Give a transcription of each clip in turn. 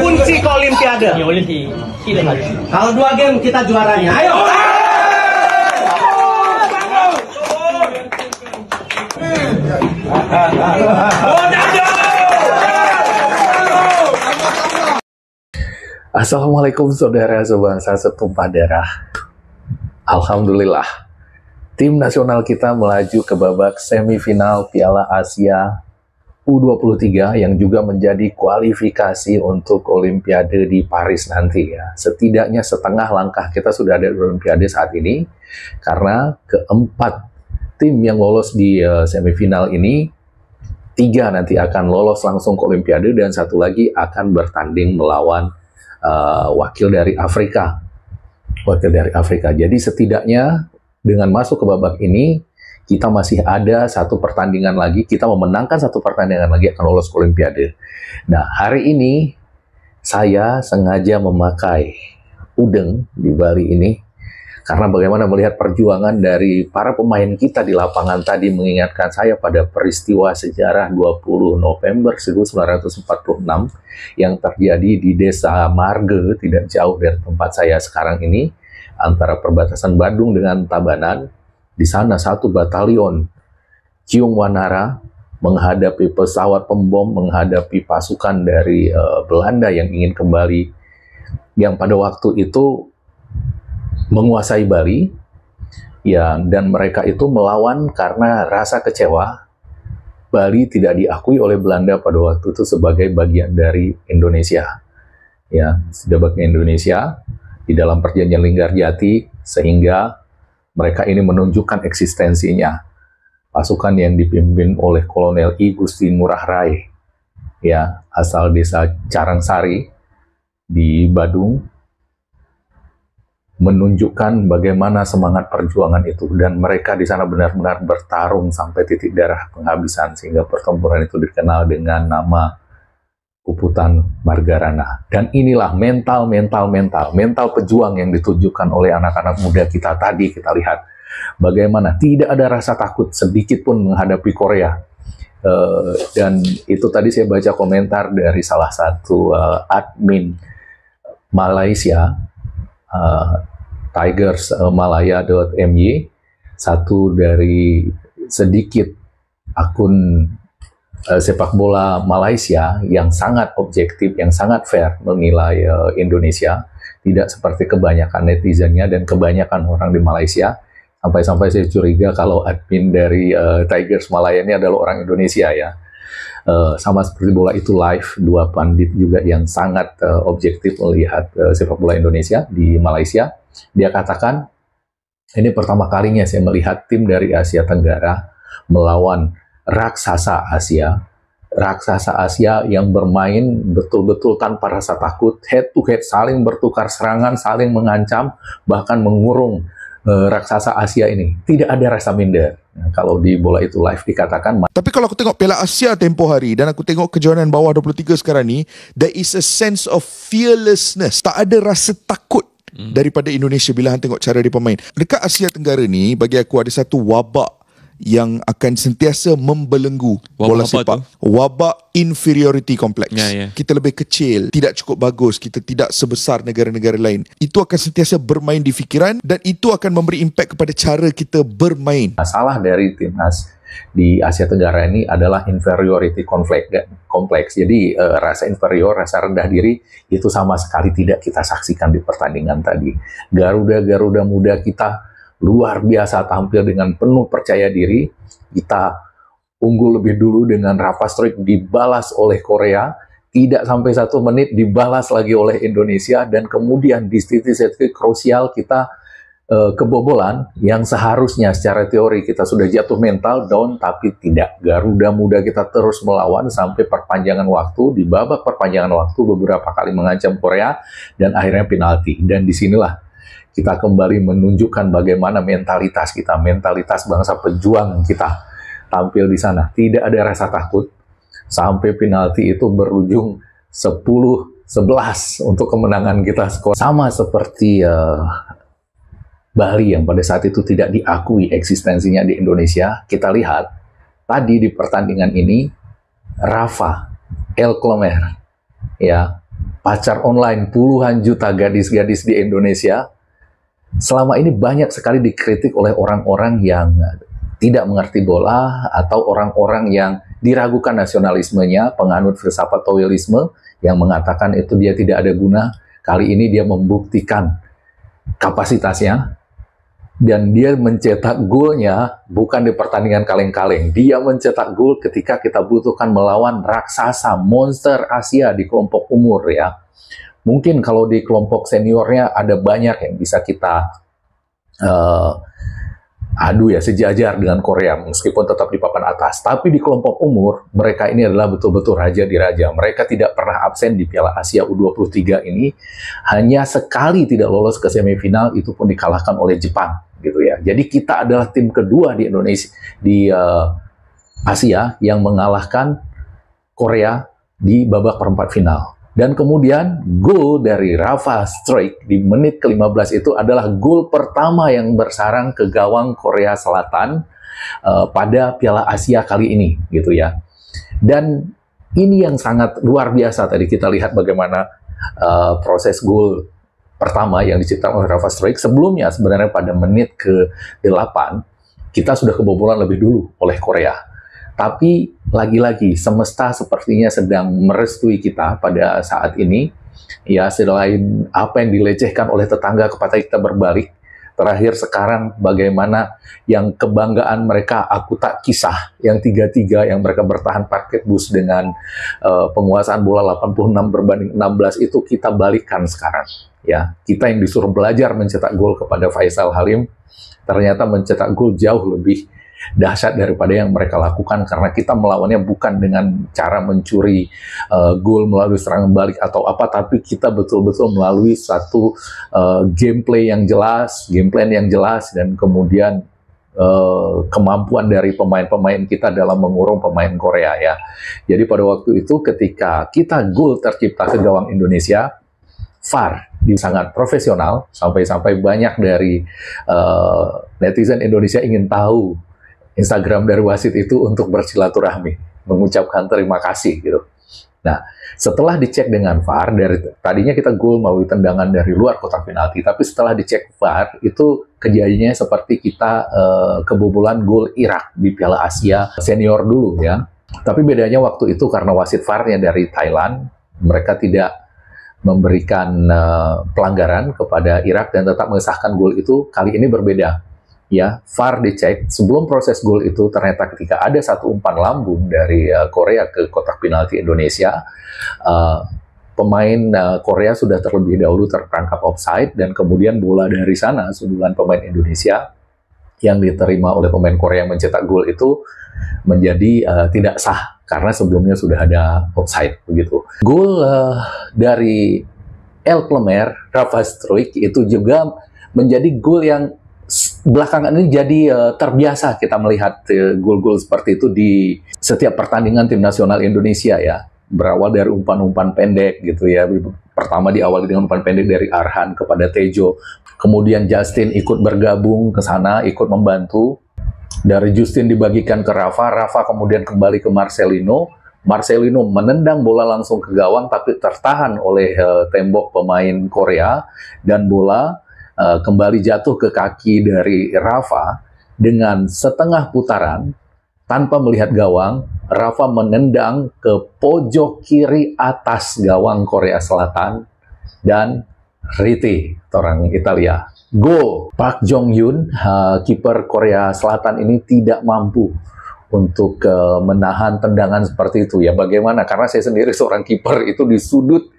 kunci ke Olimpiade. Kalau 2 game kita juaranya. Ayo. Assalamualaikum saudara sebangsa setumpah darah. Alhamdulillah, tim nasional kita melaju ke babak semifinal Piala Asia U23 yang juga menjadi kualifikasi untuk Olimpiade di Paris nanti ya. Setidaknya setengah langkah kita sudah ada di Olimpiade saat ini, karena keempat tim yang lolos di semifinal ini, 3 nanti akan lolos langsung ke Olimpiade dan 1 lagi akan bertanding melawan wakil dari Afrika. Jadi setidaknya dengan masuk ke babak ini, kita masih ada 1 pertandingan lagi, kita memenangkan 1 pertandingan lagi akan lolos ke Olimpiade. Nah, hari ini saya sengaja memakai udeng di Bali ini, karena bagaimana melihat perjuangan dari para pemain kita di lapangan tadi mengingatkan saya pada peristiwa sejarah 20 November 1946 yang terjadi di Desa Marge, tidak jauh dari tempat saya sekarang ini, antara perbatasan Bandung dengan Tabanan. Di sana 1 batalion Ciung Wanara menghadapi pesawat pembom, menghadapi pasukan dari Belanda yang ingin kembali, yang pada waktu itu menguasai Bali, ya, dan mereka itu melawan karena rasa kecewa Bali tidak diakui oleh Belanda pada waktu itu sebagai bagian dari Indonesia, ya, sebagai Indonesia di dalam perjanjian Linggarjati, sehingga mereka ini menunjukkan eksistensinya. Pasukan yang dipimpin oleh Kolonel I Gusti Ngurah Rai, ya, asal desa Carangsari di Badung, menunjukkan bagaimana semangat perjuangan itu, dan mereka di sana benar-benar bertarung sampai titik darah penghabisan, sehingga pertempuran itu dikenal dengan nama Puputan Margarana. Dan inilah mental pejuang yang ditunjukkan oleh anak-anak muda kita tadi. Kita lihat bagaimana tidak ada rasa takut sedikit pun menghadapi Korea. Dan itu tadi saya baca komentar dari salah satu admin Malaysia, tigersmalaya.my, satu dari sedikit akun sepak bola Malaysia yang sangat objektif, yang sangat fair menilai Indonesia, tidak seperti kebanyakan netizennya dan kebanyakan orang di Malaysia. Sampai-sampai saya curiga kalau admin dari Tigers Malaya ini adalah orang Indonesia ya. Sama seperti Bola Itu Live, 2 pandit juga yang sangat objektif melihat sepak bola Indonesia di Malaysia. Dia katakan, ini pertama kalinya saya melihat tim dari Asia Tenggara melawan raksasa Asia yang bermain betul-betul tanpa rasa takut, head to head, saling bertukar serangan, saling mengancam, bahkan mengurung raksasa Asia ini. Tidak ada rasa minder. Nah, kalau di Bola Itu Live dikatakan. Tapi kalau aku tengok Piala Asia tempoh hari dan aku tengok kejuaraan bawah 23 sekarang ni, there is a sense of fearlessness. Tak ada rasa takut daripada Indonesia bila tengok cara dia bermain. Dekat Asia Tenggara ni, bagi aku ada satu wabak yang akan sentiasa membelenggu bola sepak. Wabak inferiority complex. Kita lebih kecil, tidak cukup bagus, kita tidak sebesar negara-negara lain. Itu akan sentiasa bermain di fikiran dan itu akan memberi impak kepada cara kita bermain. Masalah dari timnas di Asia Tenggara ini adalah inferiority complex. Jadi rasa inferior, rasa rendah diri itu sama sekali tidak kita saksikan di pertandingan tadi. Garuda muda kita luar biasa tampil dengan penuh percaya diri. Kita unggul lebih dulu dengan Rafa Stroik, dibalas oleh Korea, tidak sampai 1 menit dibalas lagi oleh Indonesia, dan kemudian di titik-titik krusial kita kebobolan yang seharusnya secara teori kita sudah jatuh mental down, tapi tidak. Garuda muda kita terus melawan sampai perpanjangan waktu. Di babak perpanjangan waktu beberapa kali mengancam Korea dan akhirnya penalti. Dan disinilah kita kembali menunjukkan bagaimana mentalitas kita, mentalitas bangsa pejuang kita tampil di sana. Tidak ada rasa takut sampai penalti itu berujung 10-11 untuk kemenangan kita. Skor sama seperti Bali yang pada saat itu tidak diakui eksistensinya di Indonesia. Kita lihat tadi di pertandingan ini Rafa El Clomer, ya, pacar online puluhan juta gadis-gadis di Indonesia, selama ini banyak sekali dikritik oleh orang-orang yang tidak mengerti bola atau orang-orang yang diragukan nasionalismenya, penganut filsafat Taoisme yang mengatakan itu dia tidak ada guna. Kali ini dia membuktikan kapasitasnya dan dia mencetak golnya bukan di pertandingan kaleng-kaleng. Dia mencetak gol ketika kita butuhkan melawan raksasa monster Asia di kelompok umur ya. Mungkin kalau di kelompok seniornya ada banyak yang bisa kita adu ya, sejajar dengan Korea meskipun tetap di papan atas. Tapi di kelompok umur, mereka ini adalah betul-betul raja di raja. Mereka tidak pernah absen di Piala Asia U23 ini. Hanya sekali tidak lolos ke semifinal, itu pun dikalahkan oleh Jepang gitu ya. Jadi kita adalah tim kedua di Indonesia di Asia yang mengalahkan Korea di babak perempat final. Dan kemudian gol dari Rafa Struijk di menit ke-15 itu adalah gol pertama yang bersarang ke gawang Korea Selatan pada Piala Asia kali ini gitu ya. Dan ini yang sangat luar biasa, tadi kita lihat bagaimana proses gol pertama yang diciptakan oleh Rafa Struijk. Sebelumnya sebenarnya pada menit ke-8 kita sudah kebobolan lebih dulu oleh Korea. Tapi lagi-lagi semesta sepertinya sedang merestui kita pada saat ini. Ya, selain apa yang dilecehkan oleh tetangga kepada kita berbalik. Terakhir sekarang bagaimana yang kebanggaan mereka aku tak kisah, yang 3-3 yang mereka bertahan parkir bus dengan penguasaan bola 86 berbanding 16 itu kita balikan sekarang. Ya, kita yang disuruh belajar mencetak gol kepada Faisal Halim ternyata mencetak gol jauh lebih dahsyat daripada yang mereka lakukan, karena kita melawannya bukan dengan cara mencuri gol melalui serangan balik atau apa, tapi kita betul-betul melalui satu gameplay yang jelas, game plan yang jelas, dan kemudian kemampuan dari pemain-pemain kita dalam mengurung pemain Korea ya. Jadi pada waktu itu ketika kita gol tercipta ke gawang Indonesia, VAR sangat profesional, sampai-sampai banyak dari netizen Indonesia ingin tahu Instagram dari wasit itu untuk bersilaturahmi, mengucapkan terima kasih gitu. Nah, setelah dicek dengan VAR, tadinya kita gol melalui tendangan dari luar kotak penalti, tapi setelah dicek VAR, itu kejadiannya seperti kita kebobolan gol Irak di Piala Asia senior dulu ya. Tapi bedanya waktu itu karena wasit VAR-nya dari Thailand, mereka tidak memberikan pelanggaran kepada Irak dan tetap mengesahkan gol itu. Kali ini berbeda. Ya, VAR dicek sebelum proses gol itu, ternyata ketika ada satu umpan lambung dari Korea ke kotak penalti Indonesia, pemain Korea sudah terlebih dahulu terperangkap offside, dan kemudian bola dari sana, sundulan pemain Indonesia yang diterima oleh pemain Korea yang mencetak gol itu menjadi tidak sah karena sebelumnya sudah ada offside begitu. Gol dari El Plemer, Rafa Struijk itu juga menjadi gol yang belakangan ini jadi terbiasa kita melihat gol-gol seperti itu di setiap pertandingan tim nasional Indonesia ya. Berawal dari umpan-umpan pendek gitu ya. Pertama diawali dengan umpan pendek dari Arhan kepada Tejo. Kemudian Justin ikut bergabung ke sana, ikut membantu. Dari Justin dibagikan ke Rafa, Rafa kemudian kembali ke Marcelino. Marcelino menendang bola langsung ke gawang tapi tertahan oleh tembok pemain Korea, dan bola kembali jatuh ke kaki dari Rafa. Dengan setengah putaran tanpa melihat gawang, Rafa menendang ke pojok kiri atas gawang Korea Selatan, dan Riti, orang Italia, gol. Park Jong-hyun, kiper Korea Selatan ini tidak mampu untuk menahan tendangan seperti itu ya. Bagaimana? Karena saya sendiri seorang kiper, itu di sudut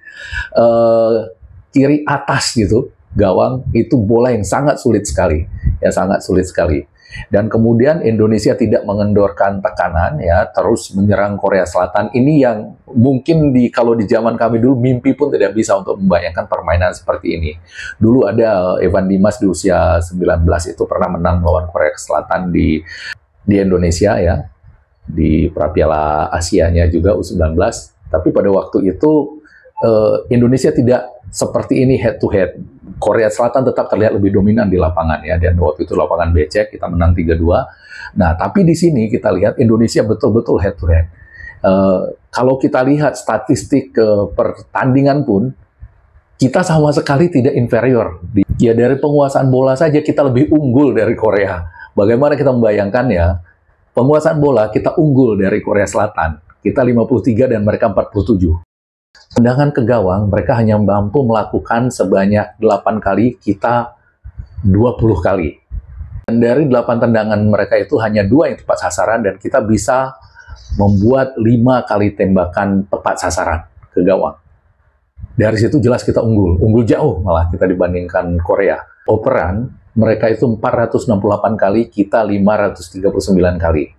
kiri atas gitu gawang, itu bola yang sangat sulit sekali ya, sangat sulit sekali. Dan kemudian Indonesia tidak mengendorkan tekanan ya, terus menyerang Korea Selatan. Ini yang mungkin kalau di zaman kami dulu mimpi pun tidak bisa untuk membayangkan permainan seperti ini. Dulu ada Evan Dimas di usia 19 itu pernah menang melawan Korea Selatan di Indonesia ya, di Piala Asianya juga U19. Tapi pada waktu itu Indonesia tidak seperti ini head to head. Korea Selatan tetap terlihat lebih dominan di lapangan ya, dan waktu itu lapangan becek, kita menang 3-2. Nah, tapi di sini kita lihat Indonesia betul-betul head to head. Kalau kita lihat statistik pertandingan pun, kita sama sekali tidak inferior. Ya dari penguasaan bola saja kita lebih unggul dari Korea. Bagaimana kita membayangkannya? Penguasaan bola kita unggul dari Korea Selatan. Kita 53 dan mereka 47. Tendangan ke gawang mereka hanya mampu melakukan sebanyak 8 kali, kita 20 kali. Dan dari 8 tendangan mereka itu hanya 2 yang tepat sasaran dan kita bisa membuat 5 kali tembakan tepat sasaran ke gawang. Dari situ jelas kita unggul jauh malah kita dibandingkan Korea. Operan mereka itu 468 kali, kita 539 kali.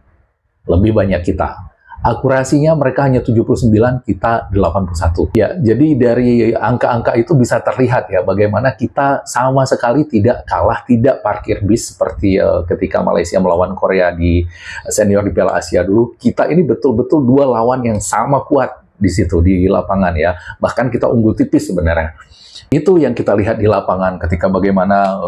Lebih banyak kita. Akurasinya mereka hanya 79, kita 81. Ya, jadi dari angka-angka itu bisa terlihat ya bagaimana kita sama sekali tidak kalah, tidak parkir bis seperti ketika Malaysia melawan Korea di senior di Piala Asia dulu. Kita ini betul-betul dua lawan yang sama kuat di situ di lapangan ya. Bahkan kita unggul tipis sebenarnya. Itu yang kita lihat di lapangan ketika bagaimana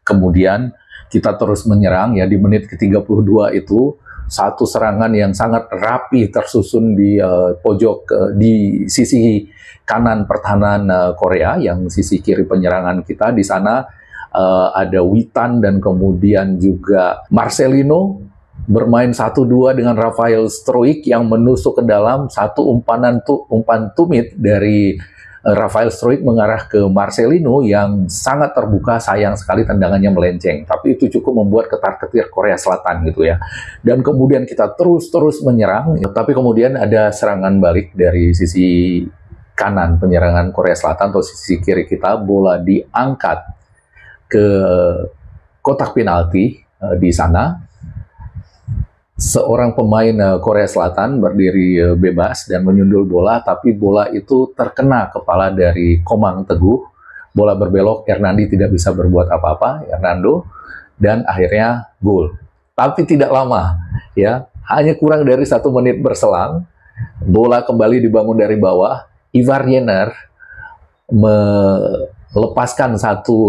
kemudian kita terus menyerang ya di menit ke-32 itu. Satu serangan yang sangat rapi tersusun di pojok di sisi kanan pertahanan Korea, yang sisi kiri penyerangan kita. Di sana ada Witan dan kemudian juga Marcelino bermain 1-2 dengan Rafael Struijk yang menusuk ke dalam. Satu umpan tumit dari Rafael Struijk mengarah ke Marcelino yang sangat terbuka, sayang sekali tendangannya melenceng. Tapi itu cukup membuat ketar-ketir Korea Selatan gitu ya. Dan kemudian kita terus menyerang, tapi kemudian ada serangan balik dari sisi kanan penyerangan Korea Selatan atau sisi kiri kita. Bola diangkat ke kotak penalti di sana. Seorang pemain Korea Selatan berdiri bebas dan menyundul bola, tapi bola itu terkena kepala dari Komang Teguh. Bola berbelok, Hernandi tidak bisa berbuat apa-apa, Hernando, dan akhirnya gol. Tapi tidak lama, ya, hanya kurang dari 1 menit berselang, bola kembali dibangun dari bawah. Ivar Jenner melepaskan satu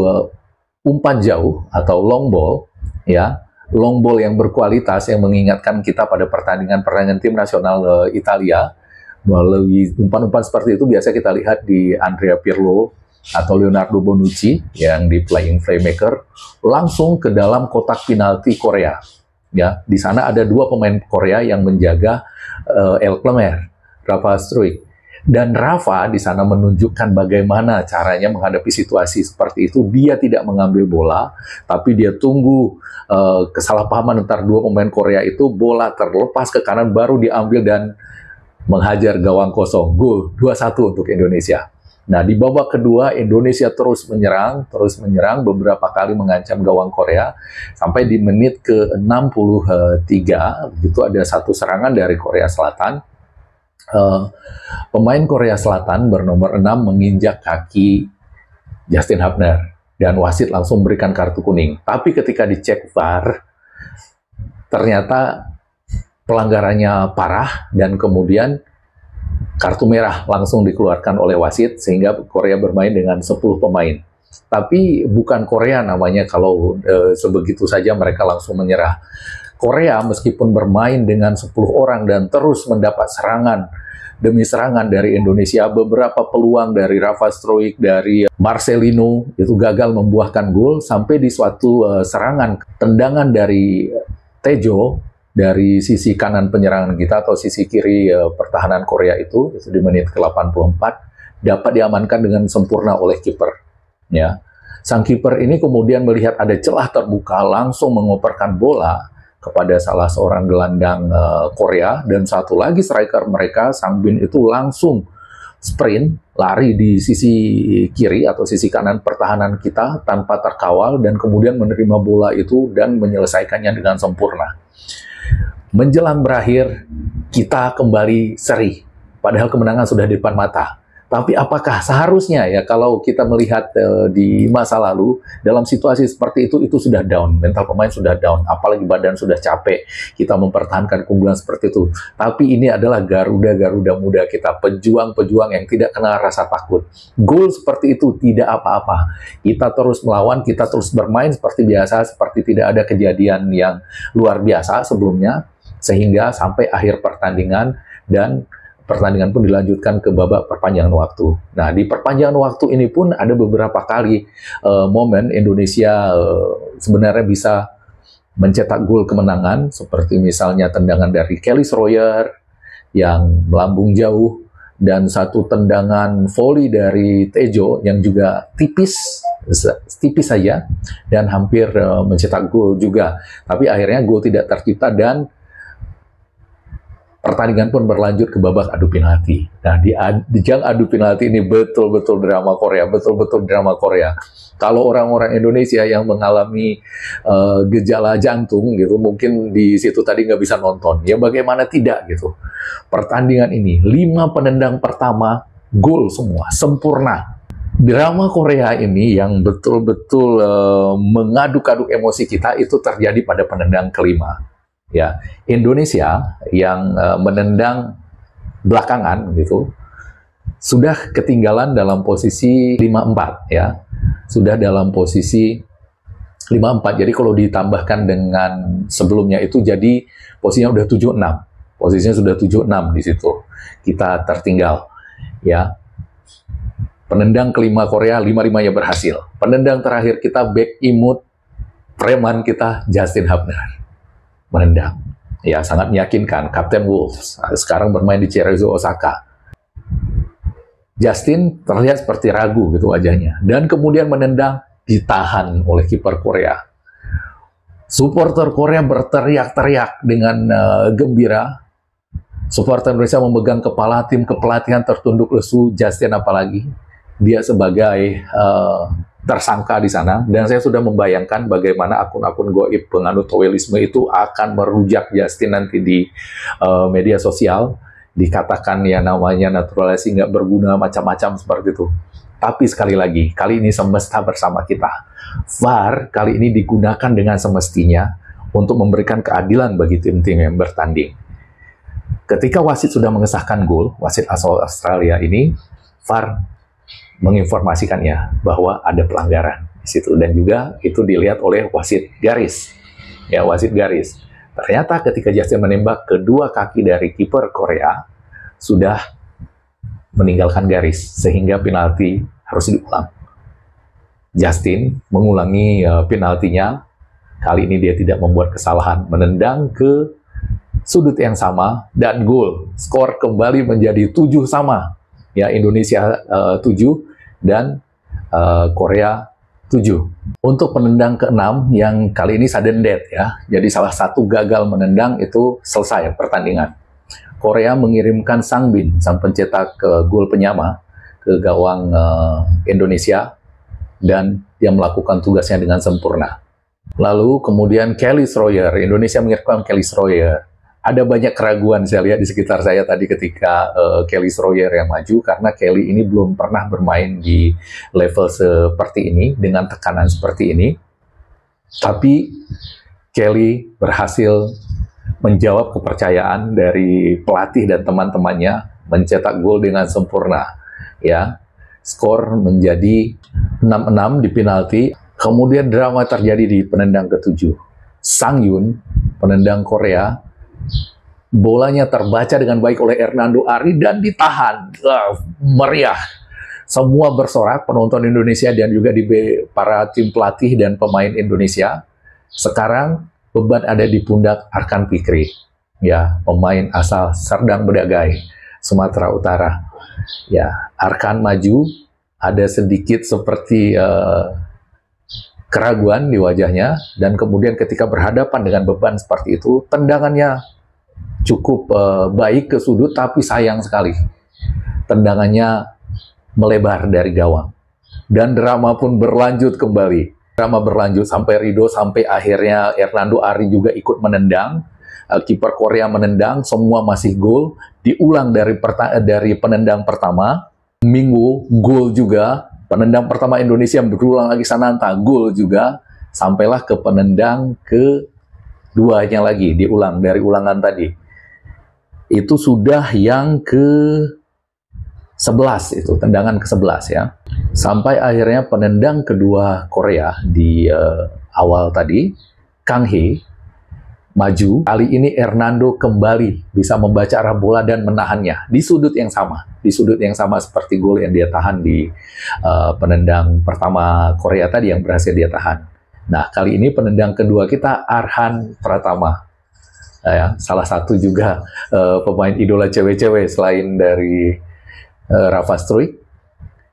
umpan jauh atau long ball, ya. Long ball yang berkualitas yang mengingatkan kita pada pertandingan tim nasional Italia. Melalui umpan-umpan seperti itu biasa kita lihat di Andrea Pirlo atau Leonardo Bonucci yang di Playing Playmaker, langsung ke dalam kotak penalti Korea. Ya, di sana ada 2 pemain Korea yang menjaga El Clemer, Rafa Struijk. Dan Rafa di sana menunjukkan bagaimana caranya menghadapi situasi seperti itu. Dia tidak mengambil bola, tapi dia tunggu kesalahpahaman antara 2 pemain Korea itu. Bola terlepas ke kanan, baru diambil dan menghajar gawang kosong. Gol 2-1 untuk Indonesia. Nah, di babak kedua Indonesia terus menyerang beberapa kali mengancam gawang Korea. Sampai di menit ke-63, begitu ada satu serangan dari Korea Selatan. Pemain Korea Selatan bernomor 6 menginjak kaki Justin Hubner dan wasit langsung berikan kartu kuning. Tapi ketika dicek VAR, ternyata pelanggarannya parah dan kemudian kartu merah langsung dikeluarkan oleh wasit sehingga Korea bermain dengan 10 pemain. Tapi bukan Korea namanya kalau sebegitu saja mereka langsung menyerah. Korea meskipun bermain dengan 10 orang dan terus mendapat serangan demi serangan dari Indonesia, beberapa peluang dari Rafa Struijk, dari Marcelino itu gagal membuahkan gol, sampai di suatu serangan tendangan dari Tejo dari sisi kanan penyerangan kita atau sisi kiri pertahanan Korea itu di menit ke-84 dapat diamankan dengan sempurna oleh kiper. Ya. Sang kiper ini kemudian melihat ada celah terbuka, langsung mengoperkan bola kepada salah seorang gelandang Korea, dan satu lagi striker mereka, Sang Bin itu langsung sprint, lari di sisi kiri atau sisi kanan pertahanan kita tanpa terkawal, dan kemudian menerima bola itu dan menyelesaikannya dengan sempurna. Menjelang berakhir, kita kembali seri, padahal kemenangan sudah di depan mata. Tapi apakah seharusnya ya kalau kita melihat di masa lalu dalam situasi seperti itu sudah down, mental pemain sudah down, apalagi badan sudah capek, kita mempertahankan keunggulan seperti itu. Tapi ini adalah Garuda muda kita, pejuang-pejuang yang tidak kenal rasa takut. Gol seperti itu tidak apa-apa. Kita terus melawan, kita terus bermain seperti biasa, seperti tidak ada kejadian yang luar biasa sebelumnya, sehingga sampai akhir pertandingan dan pertandingan pun dilanjutkan ke babak perpanjangan waktu. Nah, di perpanjangan waktu ini pun ada beberapa kali momen Indonesia sebenarnya bisa mencetak gol kemenangan, seperti misalnya tendangan dari Kelly Sroyer yang melambung jauh, dan satu tendangan voli dari Tejo yang juga tipis saja dan hampir mencetak gol juga. Tapi akhirnya gol tidak tercipta dan pertandingan pun berlanjut ke babak adu penalti. Nah, di ajang adu penalti ini betul-betul drama Korea, betul-betul drama Korea. Kalau orang-orang Indonesia yang mengalami gejala jantung gitu, mungkin di situ tadi nggak bisa nonton. Ya bagaimana tidak gitu. Pertandingan ini 5 penendang pertama gol semua, sempurna. Drama Korea ini yang betul-betul mengaduk-aduk emosi kita itu terjadi pada penendang kelima. Ya, Indonesia yang menendang belakangan gitu sudah ketinggalan dalam posisi 5-4 ya. Sudah dalam posisi 5-4. Jadi kalau ditambahkan dengan sebelumnya itu jadi posisinya udah 7-6. Posisinya sudah 7-6 di situ. Kita tertinggal ya. Penendang kelima Korea 5-5-nya berhasil. Penendang terakhir kita back imut preman kita Justin Hubner menendang. Ya, sangat meyakinkan. Kapten Wolves sekarang bermain di Cerezo Osaka. Justin terlihat seperti ragu gitu wajahnya. Dan kemudian menendang, ditahan oleh kiper Korea. Supporter Korea berteriak-teriak dengan gembira. Supporter Indonesia memegang kepala, tim kepelatihan tertunduk lesu. Justin apalagi. Dia sebagai tersangka di sana, dan saya sudah membayangkan bagaimana akun-akun goib penganut towelisme itu akan merujak Justin nanti di media sosial, dikatakan ya namanya naturalisasi nggak berguna, macam-macam seperti itu. Tapi sekali lagi, kali ini semesta bersama kita. VAR kali ini digunakan dengan semestinya untuk memberikan keadilan bagi tim-tim yang bertanding. Ketika wasit sudah mengesahkan gol, wasit asal Australia ini, VAR menginformasikannya bahwa ada pelanggaran di situ, dan juga itu dilihat oleh wasit garis. Ya, wasit garis. Ternyata ketika Justin menembak, kedua kaki dari kiper Korea sudah meninggalkan garis sehingga penalti harus diulang. Justin mengulangi penaltinya. Kali ini dia tidak membuat kesalahan, menendang ke sudut yang sama dan gol. Skor kembali menjadi 7-sama. Ya, Indonesia 7 dan Korea 7. Untuk penendang ke-6 yang kali ini sudden death ya. Jadi salah satu gagal menendang itu selesai pertandingan. Korea mengirimkan Sang Bin, sang pencetak gol penyama, ke gawang Indonesia, dan dia melakukan tugasnya dengan sempurna. Lalu kemudian Kelly Sroyer, Indonesia mengirimkan Kelly Sroyer. Ada banyak keraguan saya lihat di sekitar saya tadi ketika Kelly Sroyer yang maju, karena Kelly ini belum pernah bermain di level seperti ini, dengan tekanan seperti ini. Tapi Kelly berhasil menjawab kepercayaan dari pelatih dan teman-temannya, mencetak gol dengan sempurna. Ya, skor menjadi 6-6 di penalti. Kemudian drama terjadi di penendang ke-7. Sang Yun, penendang Korea, bolanya terbaca dengan baik oleh Hernando Ari dan ditahan. Meriah. Semua bersorak, penonton Indonesia dan juga para tim pelatih dan pemain Indonesia. Sekarang beban ada di pundak Arkan Fikri, ya, pemain asal Serdang Bedagai, Sumatera Utara. Ya, Arkan maju, ada sedikit seperti keraguan di wajahnya, dan kemudian ketika berhadapan dengan beban seperti itu, tendangannya cukup baik ke sudut, tapi sayang sekali tendangannya melebar dari gawang. Dan drama pun berlanjut kembali. Drama berlanjut sampai Rido, sampai akhirnya Hernando Ari juga ikut menendang. Kiper Korea menendang, semua masih gol. Diulang dari penendang pertama. Minggu gol juga. Penendang pertama Indonesia berulang lagi, Sananta gol juga. Sampailah ke penendang keduanya lagi, diulang dari ulangan tadi. Itu sudah yang ke-11 itu, tendangan ke-11 ya. Sampai akhirnya penendang kedua Korea di awal tadi, Kang Hee, maju. Kali ini Hernando kembali bisa membaca arah bola dan menahannya di sudut yang sama. Di sudut yang sama seperti gol yang dia tahan di penendang pertama Korea tadi yang berhasil dia tahan. Nah, kali ini penendang kedua kita Arhan Pratama. Ya, salah satu juga pemain idola cewek-cewek selain dari Rafa Struijk.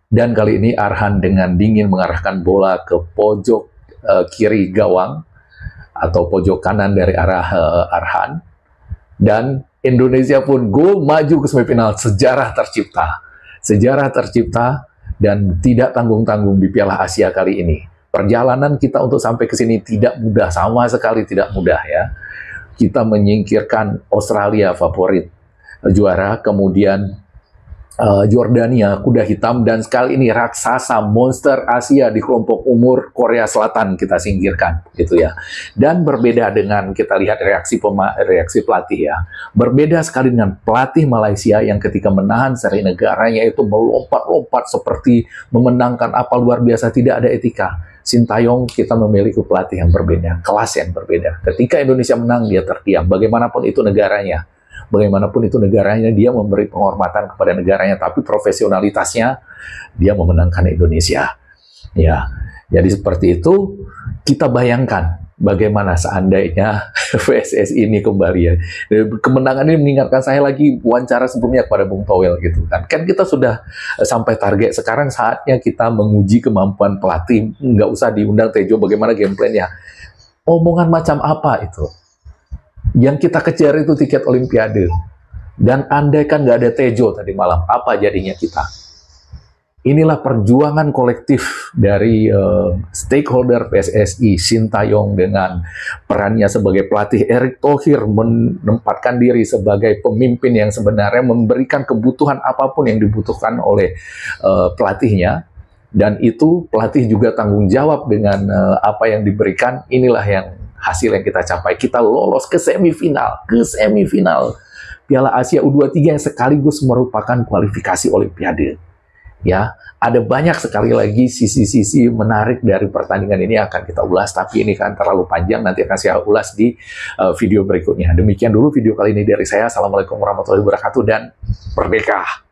Dan kali ini Arhan dengan dingin mengarahkan bola ke pojok kiri gawang atau pojok kanan dari arah Arhan, dan Indonesia pun gol maju ke semifinal. Sejarah tercipta dan tidak tanggung-tanggung di Piala Asia kali ini. Perjalanan kita untuk sampai ke sini tidak mudah, sama sekali tidak mudah ya. Kita menyingkirkan Australia favorit juara, kemudian Jordania kuda hitam, dan sekali ini raksasa monster Asia di kelompok umur Korea Selatan kita singkirkan gitu ya. Dan berbeda dengan kita lihat reaksi pelatih ya. Berbeda sekali dengan pelatih Malaysia yang ketika menahan seri negaranya itu melompat-lompat seperti memenangkan apa luar biasa, tidak ada etika. Sintayong kita memiliki pelatih yang berbeda, kelas yang berbeda. Ketika Indonesia menang dia terdiam, bagaimanapun itu negaranya. Bagaimanapun itu negaranya, dia memberi penghormatan kepada negaranya, tapi profesionalitasnya dia memenangkan Indonesia. Ya, jadi seperti itu. Kita bayangkan bagaimana seandainya PSSI ini kembali ya. Kemenangan ini mengingatkan saya lagi wawancara sebelumnya kepada Bung Towel gitu kan. Kan kita sudah sampai target, sekarang saatnya kita menguji kemampuan pelatih. Nggak usah diundang Tejo, bagaimana game plan-nya. Omongan macam apa itu? Yang kita kejar itu tiket Olimpiade. Dan andai kan nggak ada Tejo tadi malam, apa jadinya kita? Inilah perjuangan kolektif dari stakeholder PSSI, Sintayong dengan perannya sebagai pelatih, Erick Thohir menempatkan diri sebagai pemimpin yang sebenarnya memberikan kebutuhan apapun yang dibutuhkan oleh pelatihnya. Dan itu pelatih juga tanggung jawab dengan apa yang diberikan. Inilah yang hasil yang kita capai. Kita lolos ke semifinal Piala Asia U23 yang sekaligus merupakan kualifikasi Olimpiade. Ya, ada banyak sekali lagi sisi-sisi menarik dari pertandingan ini akan kita ulas, tapi ini kan terlalu panjang, nanti akan saya ulas di video berikutnya. Demikian dulu video kali ini dari saya. Assalamualaikum warahmatullahi wabarakatuh dan merdeka!